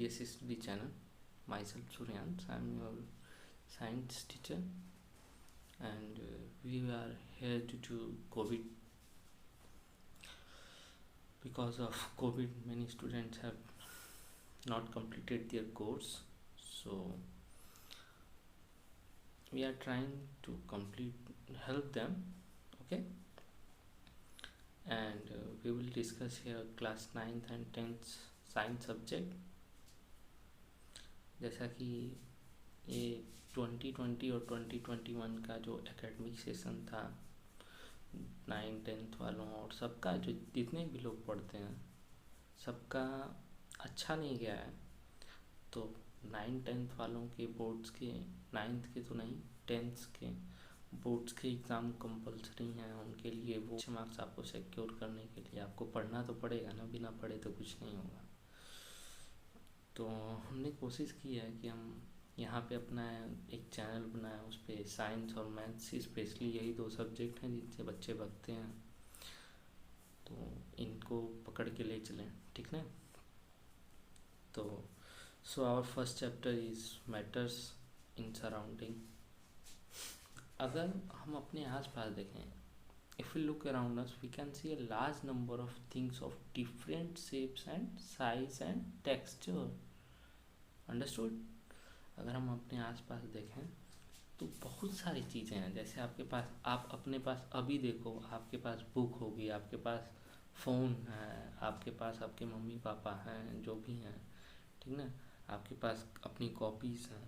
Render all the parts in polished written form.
CBSE study channel. Myself Suryans, I'm your science teacher, and we are here due to COVID. Because of COVID, many students have not completed their course, so we are trying to help them. Okay, and we will discuss here class 9th and 10th science subject. जैसा कि ये 2020 और 2021 का जो academic session था 9-10th वालों और सबका, जो जितने भी लोग पढ़ते हैं सबका अच्छा नहीं गया है. तो 9-10th वालों के बोर्ड्स के, 9th के तो नहीं 10th के बोर्ड्स के एग्ज़ाम कंपलसरी हैं. उनके लिए वो अच्छे मार्क्स आपको सिक्योर करने के लिए आपको पढ़ना तो पड़ेगा ना, बिना पढ़े तो कुछ नहीं होगा. तो हमने कोशिश की है कि हम यहाँ पे अपना एक चैनल बनाए, उस पर साइंस और मैथ्स, स्पेशली यही दो सब्जेक्ट हैं जिनसे बच्चे भागते हैं, तो इनको पकड़ के ले चलें. ठीक ना. तो so our first chapter is matters in surrounding. अगर हम अपने आसपास देखें, if we look around us, we can see a large number of things of different shapes and size and texture. Understood? अगर हम अपने आसपास देखें तो बहुत सारी चीज़ें हैं. जैसे आपके पास, आप अपने पास अभी देखो, आपके पास बुक होगी, आपके पास फ़ोन है, आपके पास आपके मम्मी पापा हैं जो भी हैं, ठीक ना. आपके पास अपनी कॉपीज़ हैं.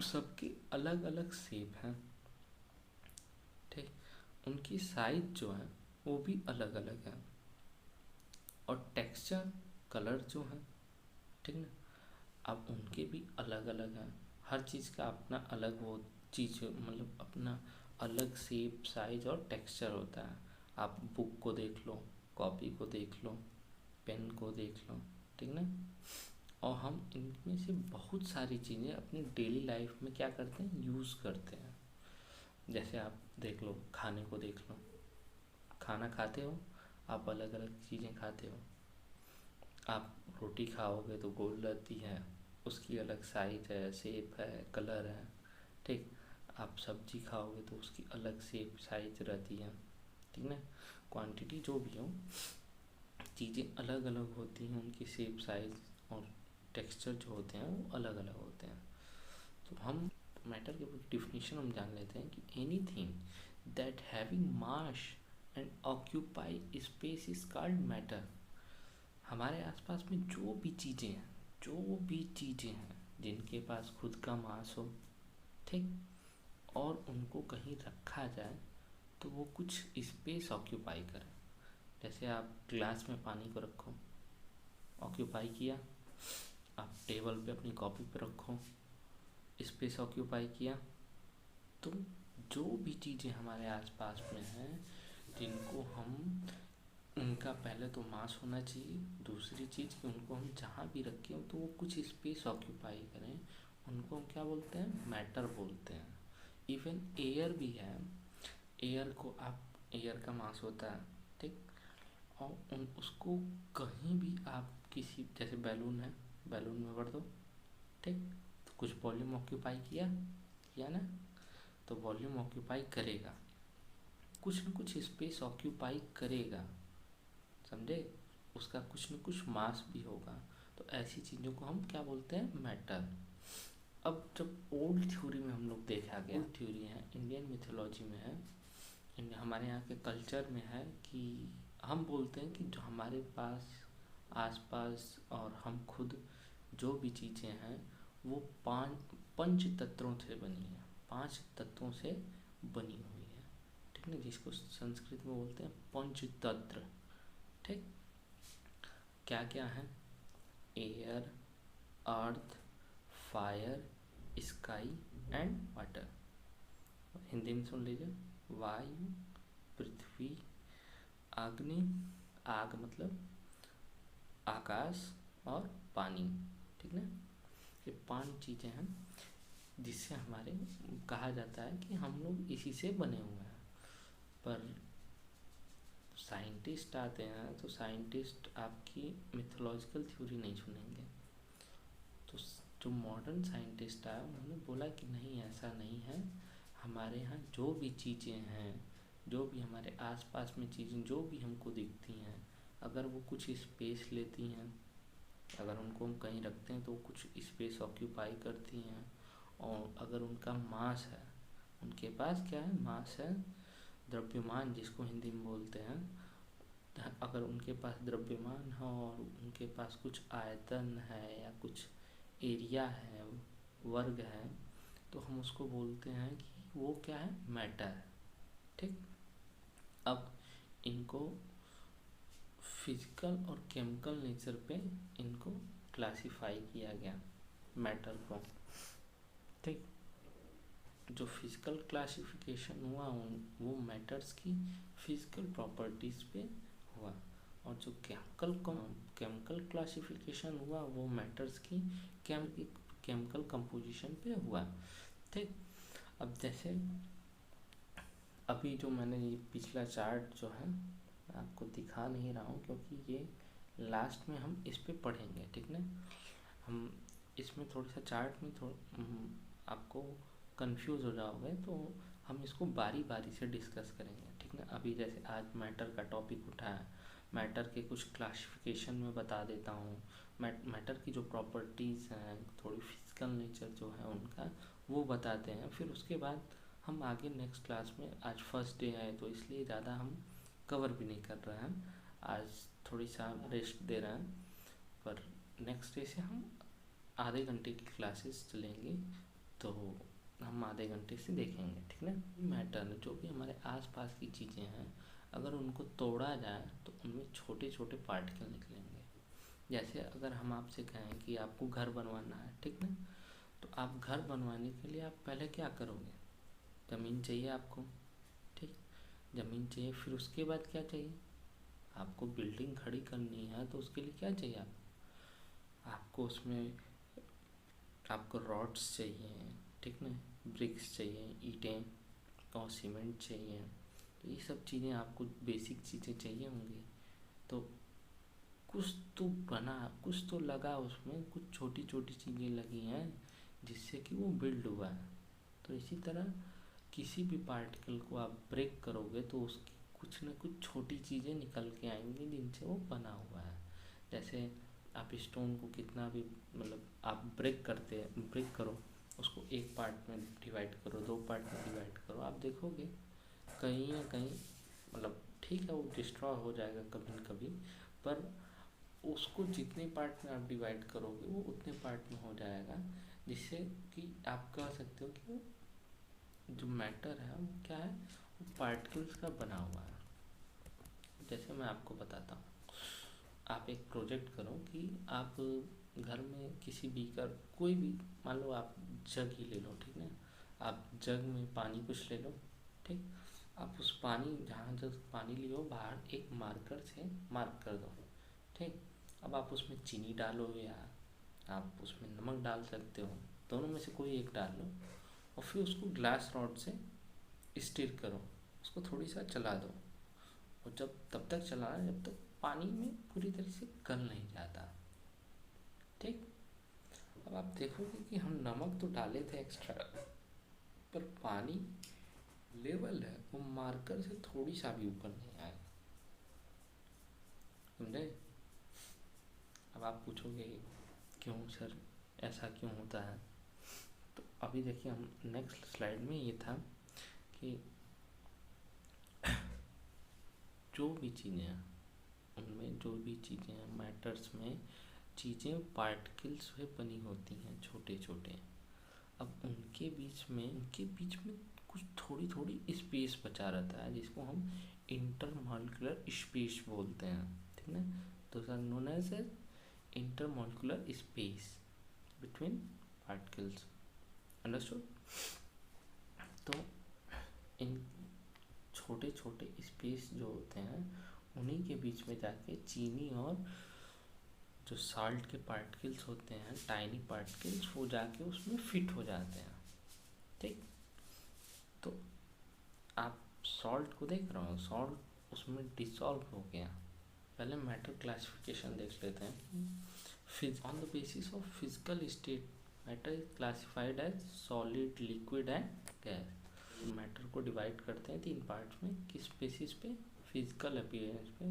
सबकी अलग अलग शेप हैं. ठीक. उनकी साइज जो है वो भी अलग अलग है, और टेक्सचर, कलर जो है, ठीक ना, अब उनके भी अलग अलग हैं. हर चीज़ का अपना अलग वो चीज़, मतलब अपना अलग शेप, साइज और टेक्सचर होता है. आप बुक को देख लो, कॉपी को देख लो, पेन को देख लो, ठीक ना. और हम इनमें से बहुत सारी चीज़ें अपनी डेली लाइफ में क्या करते हैं, यूज़ करते हैं. जैसे आप देख लो, खाने को देख लो, खाना खाते हो आप, अलग अलग चीज़ें खाते हो. आप रोटी खाओगे तो गोल रहती है, उसकी अलग साइज है, शेप है, कलर है. ठीक. आप सब्जी खाओगे तो उसकी अलग शेप, साइज रहती है, ठीक ना. क्वांटिटी जो भी हो, चीज़ें अलग अलग होती हैं, उनकी शेप, साइज और टेक्सचर जो होते हैं वो अलग अलग होते हैं. तो हम मैटर के डिफिनीशन हम जान लेते हैं कि anything that having mass and occupy space is called matter. हमारे आसपास में जो भी चीज़ें हैं जिनके पास खुद का मास हो, ठीक, और उनको कहीं रखा जाए तो वो कुछ स्पेस ऑक्यूपाई करें. जैसे आप ग्लास में पानी को रखो, ऑक्यूपाई किया. आप टेबल पे अपनी कॉपी पे रखो, स्पेस ऑक्यूपाई किया. तो जो भी चीज़ें हमारे आसपास में हैं जिनको हम, उनका पहले तो मास होना चाहिए. दूसरी चीज़ कि उनको हम जहाँ भी रखें तो वो कुछ स्पेस ऑक्यूपाई करें, उनको हम क्या बोलते हैं, मैटर बोलते हैं. इवन एयर भी है. एयर को आप, एयर का मास होता है, ठीक, और उसको कहीं भी आप किसी, जैसे बैलून है, बैलून में भर दो, ठीक, तो कुछ वॉल्यूम ऑक्यूपाई किया ना, तो वॉल्यूम ऑक्यूपाई करेगा, कुछ न कुछ स्पेस ऑक्यूपाई करेगा, समझे. उसका कुछ न कुछ मास भी होगा. तो ऐसी चीज़ों को हम क्या बोलते हैं, मैटर. अब जब ओल्ड थ्योरी में हम लोग देखा गया, ओल्ड थ्योरी है, इंडियन मिथोलॉजी में है, हमारे यहाँ के कल्चर में है, कि हम बोलते हैं कि जो हमारे पास आसपास और हम खुद जो भी चीज़ें हैं वो पंच तत्वों से बनी है, 5 तत्वों से बनी हुई है, ठीक ना, जिसको संस्कृत में बोलते हैं पंचतत्व. ठीक. क्या क्या है, air, earth, fire, sky and water. Hindi में सुन लीजिए, वायु, पृथ्वी, अग्नि, आग मतलब आकाश, और पानी, ठीक ना. ये 5 चीज़ें हैं जिससे हमारे कहा जाता है कि हम लोग इसी से बने हुए हैं. पर साइंटिस्ट आते हैं तो साइंटिस्ट आपकी मिथोलॉजिकल थ्योरी नहीं सुनेंगे, जो मॉडर्न साइंटिस्ट आया उन्होंने बोला कि नहीं, ऐसा नहीं है, हमारे यहाँ जो भी चीज़ें हैं, जो भी हमारे आसपास में चीज़ें जो भी हमको दिखती हैं, अगर वो कुछ स्पेस लेती हैं, अगर उनको हम कहीं रखते हैं तो वो कुछ स्पेस ऑक्यूपाई करती हैं, और अगर उनका मास है, उनके पास क्या है, मास है, द्रव्यमान जिसको हिंदी में बोलते हैं, अगर उनके पास द्रव्यमान है और उनके पास कुछ आयतन है या कुछ एरिया है, वर्ग है, तो हम उसको बोलते हैं कि वो क्या है, मैटर है। ठीक। अब इनको फिजिकल और केमिकल नेचर पे इनको क्लासिफाई किया गया, मैटर को। ठीक। जो फिजिकल क्लासिफिकेशन हुआ वो मैटर्स की फिजिकल प्रॉपर्टीज़ पे हुआ, और जो केमिकल क्लासिफिकेशन हुआ वो मैटर्स की केमिकल कंपोजिशन पे हुआ। ठीक। अब जैसे अभी जो मैंने ये पिछला चार्ट जो है आपको दिखा नहीं रहा हूँ, क्योंकि ये लास्ट में हम इस पे पढ़ेंगे। ठीक ना, हम इसमें थोड़ा सा चार्ट में आपको कंफ्यूज हो जाओगे, तो हम इसको बारी बारी से डिस्कस करेंगे। ठीक ना, अभी जैसे आज मैटर का टॉपिक उठा है, मैटर के कुछ क्लासिफिकेशन में बता देता हूँ, मैटर की जो प्रॉपर्टीज़ हैं, थोड़ी फिजिकल नेचर जो है उनका, वो बताते हैं। फिर उसके बाद हम आगे नेक्स्ट क्लास में, आज फर्स्ट डे है तो इसलिए ज़्यादा हम कवर भी नहीं कर रहे हैं, आज थोड़ी सा रेस्ट दे रहे हैं, पर नेक्स्ट डे से हम आधे घंटे की क्लासेस चलेंगी, तो हम आधे घंटे से देखेंगे। ठीक ना, मैटर जो भी हमारे आसपास की चीज़ें हैं, अगर उनको तोड़ा जाए तो उनमें छोटे छोटे पार्टिकल निकलेंगे। जैसे अगर हम आपसे कहें कि आपको घर बनवाना है, ठीक ना, तो आप घर बनवाने के लिए आप पहले क्या करोगे, ज़मीन चाहिए आपको। ठीक, ज़मीन चाहिए, फिर उसके बाद क्या चाहिए, आपको बिल्डिंग खड़ी करनी है तो उसके लिए क्या चाहिए, आपको उसमें आपको रॉड्स चाहिए, ठीक ना, ब्रिक्स चाहिए, ईंटें और सीमेंट चाहिए, तो ये सब चीज़ें आपको बेसिक चीज़ें चाहिए होंगी। तो कुछ तो बना, कुछ तो लगा उसमें, कुछ छोटी छोटी चीज़ें लगी हैं जिससे कि वो बिल्ड हुआ है। तो इसी तरह किसी भी पार्टिकल को आप ब्रेक करोगे तो उसकी कुछ न कुछ छोटी चीज़ें निकल के आएंगी जिनसे वो बना हुआ है। जैसे आप स्टोन को कितना भी, मतलब आप ब्रेक करो, उसको एक पार्ट में डिवाइड करो, दो पार्ट में डिवाइड करो, आप देखोगे कहीं ना कहीं, मतलब ठीक है वो डिस्ट्रॉय हो जाएगा कभी न कभी, पर उसको जितने पार्ट में आप डिवाइड करोगे वो उतने पार्ट में हो जाएगा, जिससे कि आप कह सकते हो कि जो मैटर है वो क्या है, वो पार्टिकल्स का बना हुआ है। जैसे मैं आपको बताता हूँ, आप एक प्रोजेक्ट करो कि आप घर में किसी बीकर, कोई भी, मान लो आप जग ही ले लो, ठीक है, आप जग में पानी कुछ ले लो। ठीक, आप उस पानी, जहाँ जग पानी लियो, बाहर एक मार्कर से मार्क कर दो। ठीक, अब आप उसमें चीनी डालो या आप उसमें नमक डाल सकते हो, दोनों में से कोई एक डाल लो, और फिर उसको ग्लास रॉड से स्टिर करो, उसको थोड़ी सा चला दो, और जब तब तक चलाना जब तक पानी में पूरी तरह से गल नहीं जाता। ठीक, अब आप देखोगे कि हम नमक तो डाले थे एक्स्ट्रा, पर पानी लेवल है वो मार्कर से थोड़ी सा भी ऊपर नहीं आएगा। समझे? अब आप पूछोगे क्यों सर, ऐसा क्यों होता है? तो अभी देखिए, हम नेक्स्ट स्लाइड में ये था कि जो भी चीज़ें हैं, उनमें जो भी चीज़ें हैं, मैटर्स में चीज़ें पार्टिकल्स से बनी होती हैं, छोटे छोटे। अब उनके बीच में कुछ थोड़ी थोड़ी स्पेस बचा रहता है, जिसको हम इंटरमॉलिक्यूलर स्पेस बोलते हैं। ठीक है, those are known as intermolecular space between particles. Understood? तो इन छोटे छोटे स्पेस जो होते हैं, उन्हीं के बीच में जाके चीनी और जो साल्ट के पार्टिकल्स होते हैं, टाइनी पार्टिकल्स, वो जाके उसमें फिट हो जाते हैं। ठीक, तो आप सॉल्ट को देख रहे हो, सॉल्ट उसमें डिसॉल्व हो गया। पहले मैटर क्लासिफिकेशन देख लेते हैं। On the basis of physical state matter is classified as solid, liquid and gas. Matter को डिवाइड करते हैं 3 पार्ट्स में, किस बेसिस पे? फिजिकल अपीयरेंस पे,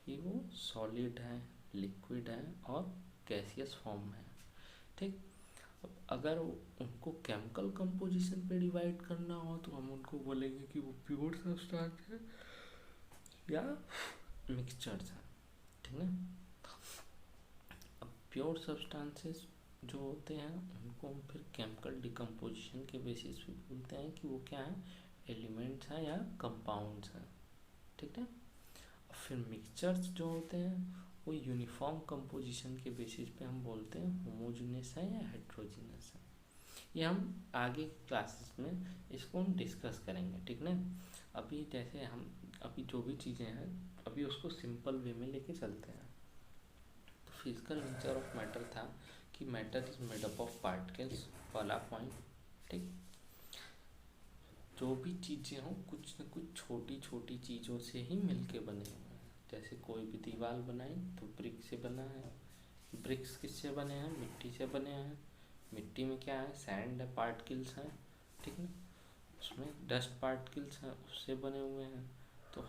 कि वो सॉलिड है, लिक्विड है और गैसियस फॉर्म में है। ठीक। अब अगर उनको केमिकल कंपोजिशन पे डिवाइड करना हो तो हम उनको बोलेंगे कि वो प्योर सब्सटेंस है या मिक्सचर्स है। ठीक है। अब प्योर सब्सटेंसेस जो होते हैं उनको हम फिर केमिकल डिकम्पोजिशन के बेसिस पे बोलते हैं कि वो क्या है, एलिमेंट्स हैं या कंपाउंड्स हैं। ठीक है। और फिर मिक्सचर्स जो होते हैं वो यूनिफॉर्म कंपोजिशन के बेसिस पे हम बोलते हैं होमोजेनियस है या हेट्रोजीनियस है। ये हम आगे क्लासेस में इसको हम डिस्कस करेंगे। ठीक ना। अभी जैसे हम अभी जो भी चीज़ें हैं अभी उसको सिंपल वे में लेके चलते हैं। तो फिजिकल नेचर ऑफ मैटर था कि matter is made up of particles, वाला पॉइंट। ठीक। जो भी चीज़ें हों कुछ न कुछ छोटी छोटी चीज़ों से ही मिलके बने हुए हैं। जैसे कोई भी दीवार बनाई तो ब्रिक से बना है। ब्रिक्स किससे बने हैं? मिट्टी से बने हैं। मिट्टी में क्या है? सैंड है, पार्टिकल्स हैं। ठीक है। उसमें डस्ट पार्टिकल्स हैं, उससे बने हुए हैं। तो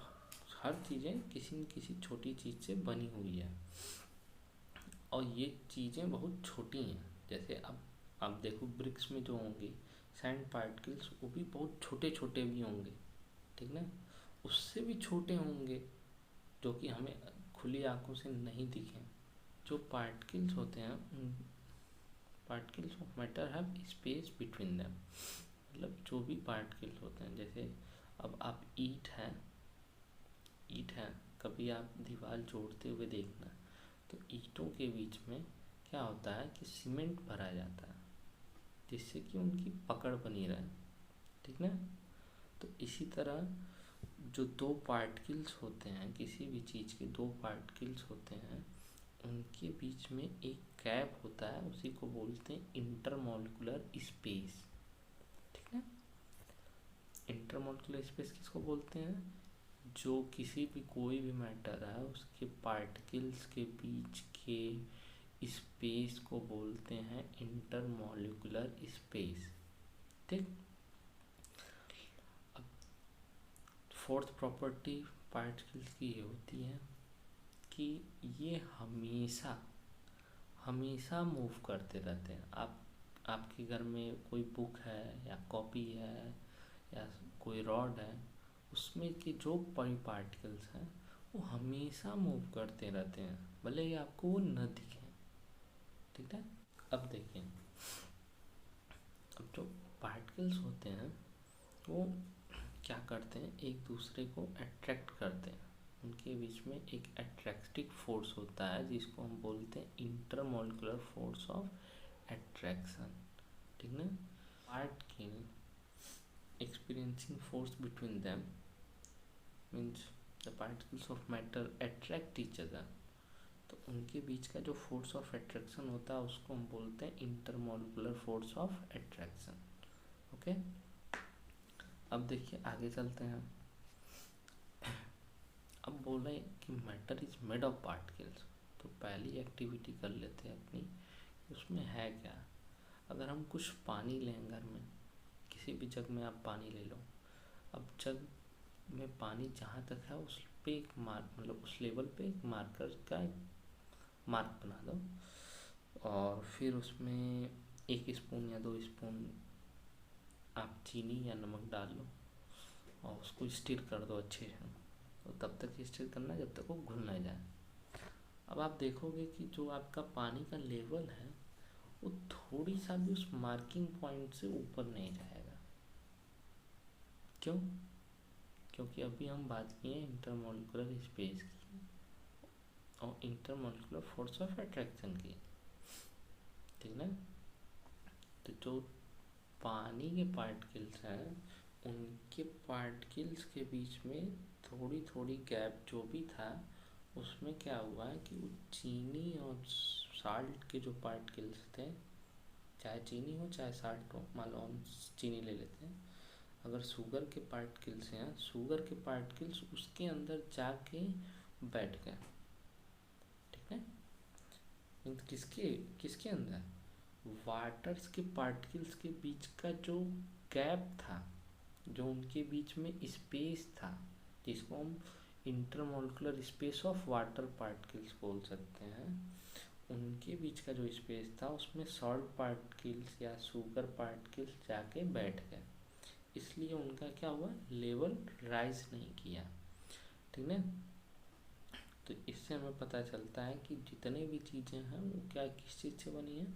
हर चीज़ें किसी न किसी छोटी चीज़ से बनी हुई है और ये चीज़ें बहुत छोटी हैं। जैसे अब आप देखो ब्रिक्स में जो होंगे सैंड पार्टिकल्स वो भी बहुत छोटे छोटे भी होंगे। ठीक ना। उससे भी छोटे होंगे जो कि हमें खुली आंखों से नहीं दिखें। जो पार्टिकल्स होते हैं उन particles of matter have space between them. मतलब जो भी पार्टिकल्स होते हैं, जैसे अब आप ईंट है, कभी आप दीवार जोड़ते हुए देखना तो ईंटों के बीच में क्या होता है कि सीमेंट भरा जाता है जिससे कि उनकी पकड़ बनी रहे। ठीक ना। तो इसी तरह जो 2 पार्टिकल्स होते हैं, किसी भी चीज़ के 2 पार्टिकल्स होते हैं, उनके बीच में एक गैप होता है, उसी को बोलते हैं इंटरमॉलिक्यूलर स्पेस। ठीक है। इंटरमॉलिक्यूलर स्पेस किसको बोलते हैं? जो किसी भी कोई भी मैटर है उसके पार्टिकल्स के बीच के स्पेस को बोलते हैं इंटरमॉलिक्यूलर स्पेस। ठीक। अब 4th प्रॉपर्टी पार्टिकल्स की ये होती है कि ये हमेशा हमेशा मूव करते रहते हैं। आपके घर में कोई बुक है या कॉपी है या कोई रॉड है, उसमें के जो बड़ी पार्टिकल्स हैं वो हमेशा मूव करते रहते हैं, भले ही आपको वो न दिखें। ठीक है। अब देखिए, अब जो पार्टिकल्स होते हैं वो क्या करते हैं, एक दूसरे को अट्रैक्ट करते हैं। उनके बीच में एक अट्रैक्टिव फोर्स होता है जिसको हम बोलते हैं इंटरमॉलिक्यूलर फोर्स ऑफ अट्रैक्शन। ठीक ना। Particle experiencing force between them means the particles of matter attract each other। तो उनके बीच का जो फोर्स ऑफ अट्रैक्शन होता है उसको हम बोलते हैं intermolecular force of attraction. Okay. अब देखिए आगे चलते हैं। अब बोले कि matter is made of particles, तो पहली एक्टिविटी कर लेते हैं अपनी, उसमें है क्या। अगर हम कुछ पानी लें घर में, किसी भी जग में आप पानी ले लो, अब जग में पानी जहाँ तक है उस पे एक मार्क, मतलब उस लेवल पे एक मार्कर का मार्क बना दो और फिर उसमें 1 स्पून या 2 स्पून आप चीनी या नमक डाल लो और उसको स्टिर कर दो अच्छे से। तो तब तक स्टिर करना जब तक वो घुल ना जाए। अब आप देखोगे कि जो आपका पानी का लेवल है वो थोड़ी सा भी उस मार्किंग पॉइंट से ऊपर नहीं जाएगा। क्यों? क्योंकि अभी हम बात किए इंटरमॉलिक्यूलर स्पेस की और इंटरमॉलिक्यूलर फोर्स ऑफ अट्रैक्शन की। ठीक ना। तो जो पानी के पार्टिकल्स हैं उनके पार्टिकल्स के बीच में थोड़ी थोड़ी गैप जो भी था उसमें क्या हुआ है कि वो चीनी और साल्ट के जो पार्टिकल्स थे, चाहे चीनी हो चाहे साल्ट हो, मान लो हम चीनी ले लेते हैं, अगर शुगर के पार्टिकल्स हैं, शुगर के पार्टिकल्स उसके अंदर जाके बैठ गए। ठीक है। किसके किसके अंदर? वाटर्स के पार्टिकल्स के बीच का जो गैप था, जो उनके बीच में स्पेस था, जिसको हम intermolecular space of water particles बोल सकते हैं, उनके बीच का जो स्पेस था उसमें सॉल्ट पार्टिकल्स या शुगर पार्टिकल्स जाके बैठ गए, इसलिए उनका क्या हुआ, लेवल राइज नहीं किया। ठीक है, तो इससे हमें पता चलता है कि जितने भी चीज़ें हैं वो क्या किस चीज़ से बनी है,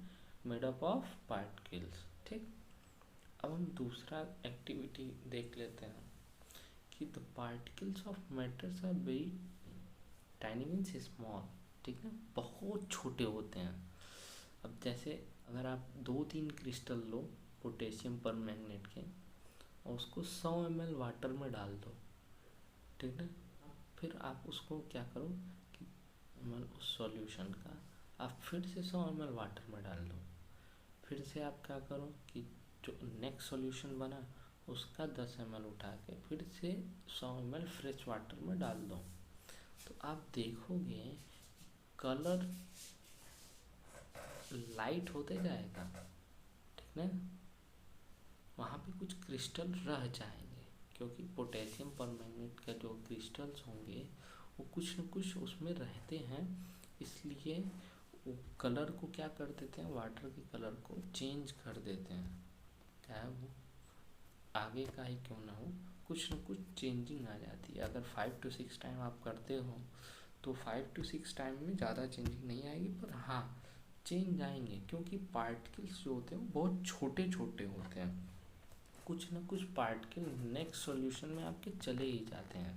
मेड अप ऑफ पार्टिकल्स। ठीक, अब हम दूसरा एक्टिविटी देख लेते हैं कि the particles of matters are very tiny means small. ठीक है, बहुत छोटे होते हैं। अब जैसे अगर आप 2-3 क्रिस्टल लो पोटेशियम पर मैग्नेट के और उसको 100 ml वाटर में डाल दो, ठीक है, फिर आप उसको क्या करो कि मतलब उस सॉल्यूशन का आप फिर से 100 ml वाटर में डाल दो, फिर से आप क्या करो कि जो नेक्स्ट सॉल्यूशन बना उसका 10 ml उठा के फिर से 100 ml फ्रेश वाटर में डाल दो, तो आप देखोगे कलर लाइट होते जाएगा। ठीक है, वहाँ पे कुछ क्रिस्टल रह जाएंगे, क्योंकि पोटेशियम परमैंगनेट का जो क्रिस्टल्स होंगे वो कुछ न कुछ उसमें रहते हैं, इसलिए वो कलर को क्या कर देते हैं, वाटर के कलर को चेंज कर देते हैं, चाहे वो आगे का ही क्यों ना हो, कुछ न कुछ चेंजिंग आ जाती है। अगर 5 to 6 टाइम आप करते हो तो 5 to 6 टाइम में ज़्यादा चेंजिंग नहीं आएगी, पर हाँ चेंज आएंगे, क्योंकि पार्टिकल्स जो होते हैं वो बहुत छोटे छोटे होते हैं। कुछ ना कुछ पार्टिकल नेक्स्ट सॉल्यूशन में आपके चले ही जाते हैं।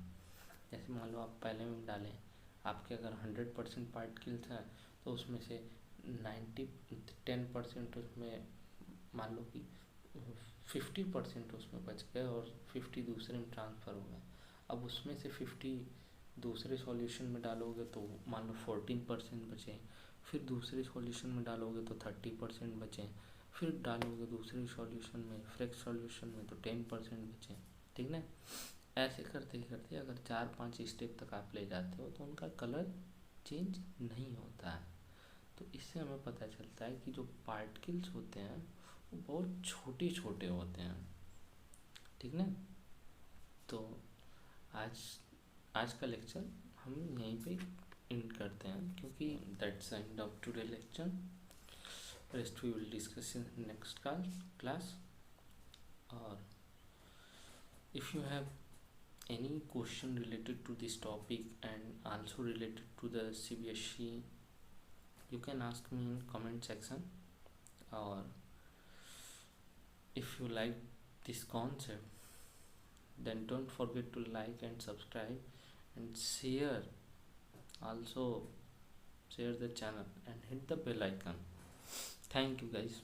जैसे मान लो आप पहले में डालें, आपके अगर 100% पार्टिकल्स हैं तो उसमें से 10% उसमें मान लो कि 50% उसमें बच गए और 50 दूसरे में ट्रांसफ़र हो गए। अब उसमें से 50 दूसरे सॉल्यूशन में डालोगे तो मान लो 14% बचे, फिर दूसरे सॉल्यूशन में डालोगे तो 30% बचे, फिर डालोगे दूसरे सॉल्यूशन में फ्रेश सॉल्यूशन में तो 10% बचे। ठीक ना, ऐसे करते करते अगर 4-5 स्टेप तक आप ले जाते हो तो उनका कलर चेंज नहीं होता है। तो इससे हमें पता चलता है कि जो पार्टिकल्स होते हैं वो बहुत छोटे छोटे होते हैं। ठीक ना, तो आज आज का लेक्चर हम यहीं पे एंड करते हैं, क्योंकि that's end of today lecture. Rest we will discuss in next class. और if you have any question related to this topic and also related to the CBSE, you can ask me in comment section. Or if you like this concept, then don't forget to like and subscribe and share, also share the channel and hit the bell icon. Thank you guys.